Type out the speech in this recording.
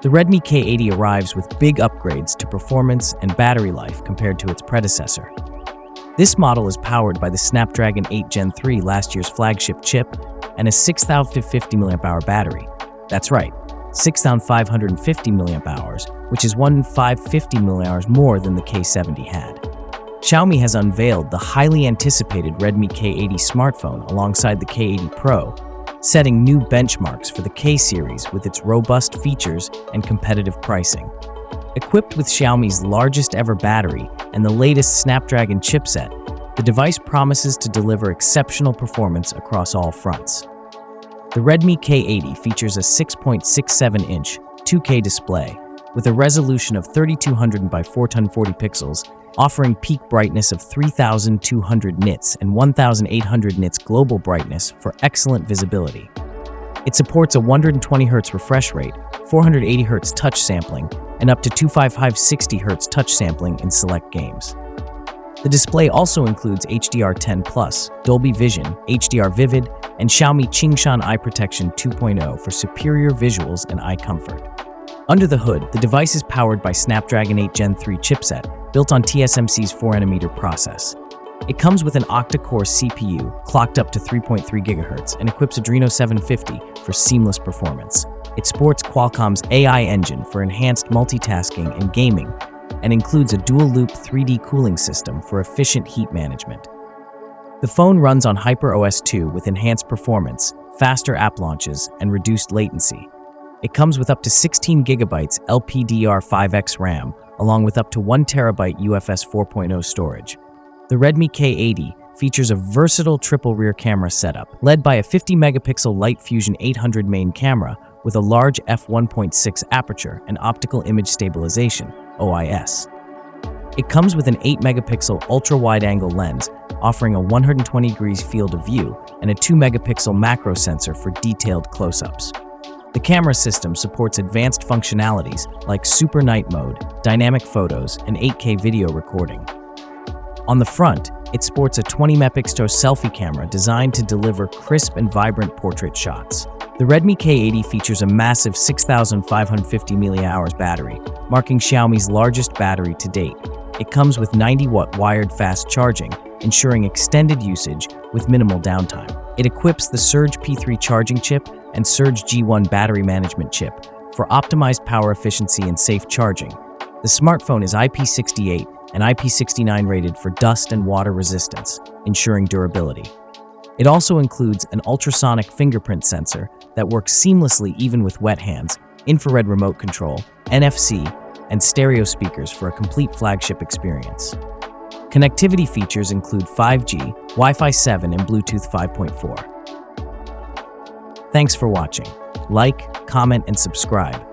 The Redmi K80 arrives with big upgrades to performance and battery life compared to its predecessor. This model is powered by the Snapdragon 8 Gen 3, last year's flagship chip, and a 6,550 mAh battery. That's right, 6,550 mAh, which is 1,550 mAh more than the K70 had. Xiaomi has unveiled the highly anticipated Redmi K80 smartphone alongside the K80 Pro, setting new benchmarks for the K series with its robust features and competitive pricing. Equipped with Xiaomi's largest ever battery and the latest Snapdragon chipset, the device promises to deliver exceptional performance across all fronts. The Redmi K80 features a 6.67-inch 2K display with a resolution of 3200 by 440 pixels, offering peak brightness of 3,200 nits and 1,800 nits global brightness for excellent visibility. It supports a 120Hz refresh rate, 480Hz touch sampling, and up to 255/60Hz touch sampling in select games. The display also includes HDR10+, Dolby Vision, HDR Vivid, and Xiaomi Qingshan Eye Protection 2.0 for superior visuals and eye comfort. Under the hood, the device is powered by Snapdragon 8 Gen 3 chipset, built on TSMC's 4nm process. It comes with an octa-core CPU, clocked up to 3.3 GHz, and equips Adreno 750 for seamless performance. It sports Qualcomm's AI engine for enhanced multitasking and gaming, and includes a dual-loop 3D cooling system for efficient heat management. The phone runs on HyperOS 2 with enhanced performance, faster app launches, and reduced latency. It comes with up to 16 GB LPDDR5X RAM, along with up to 1 TB UFS 4.0 storage. The Redmi K80 features a versatile triple rear camera setup, led by a 50-megapixel Light Fusion 800 main camera with a large f1.6 aperture and optical image stabilization, OIS. It comes with an 8-megapixel ultra-wide-angle lens, offering a 120 degrees field of view and a 2-megapixel macro sensor for detailed close-ups. The camera system supports advanced functionalities like Super Night Mode, dynamic photos, and 8K video recording. On the front, it sports a 20-megapixel selfie camera designed to deliver crisp and vibrant portrait shots. The Redmi K80 features a massive 6,550 mAh battery, marking Xiaomi's largest battery to date. It comes with 90-watt wired fast charging, ensuring extended usage with minimal downtime. It equips the Surge P3 charging chip and Surge G1 battery management chip for optimized power efficiency and safe charging. The smartphone is IP68 and IP69 rated for dust and water resistance, ensuring durability. It also includes an ultrasonic fingerprint sensor that works seamlessly even with wet hands, infrared remote control, NFC, and stereo speakers for a complete flagship experience. Connectivity features include 5G, Wi-Fi 7, and Bluetooth 5.4. Thanks for watching. Like, comment, and subscribe.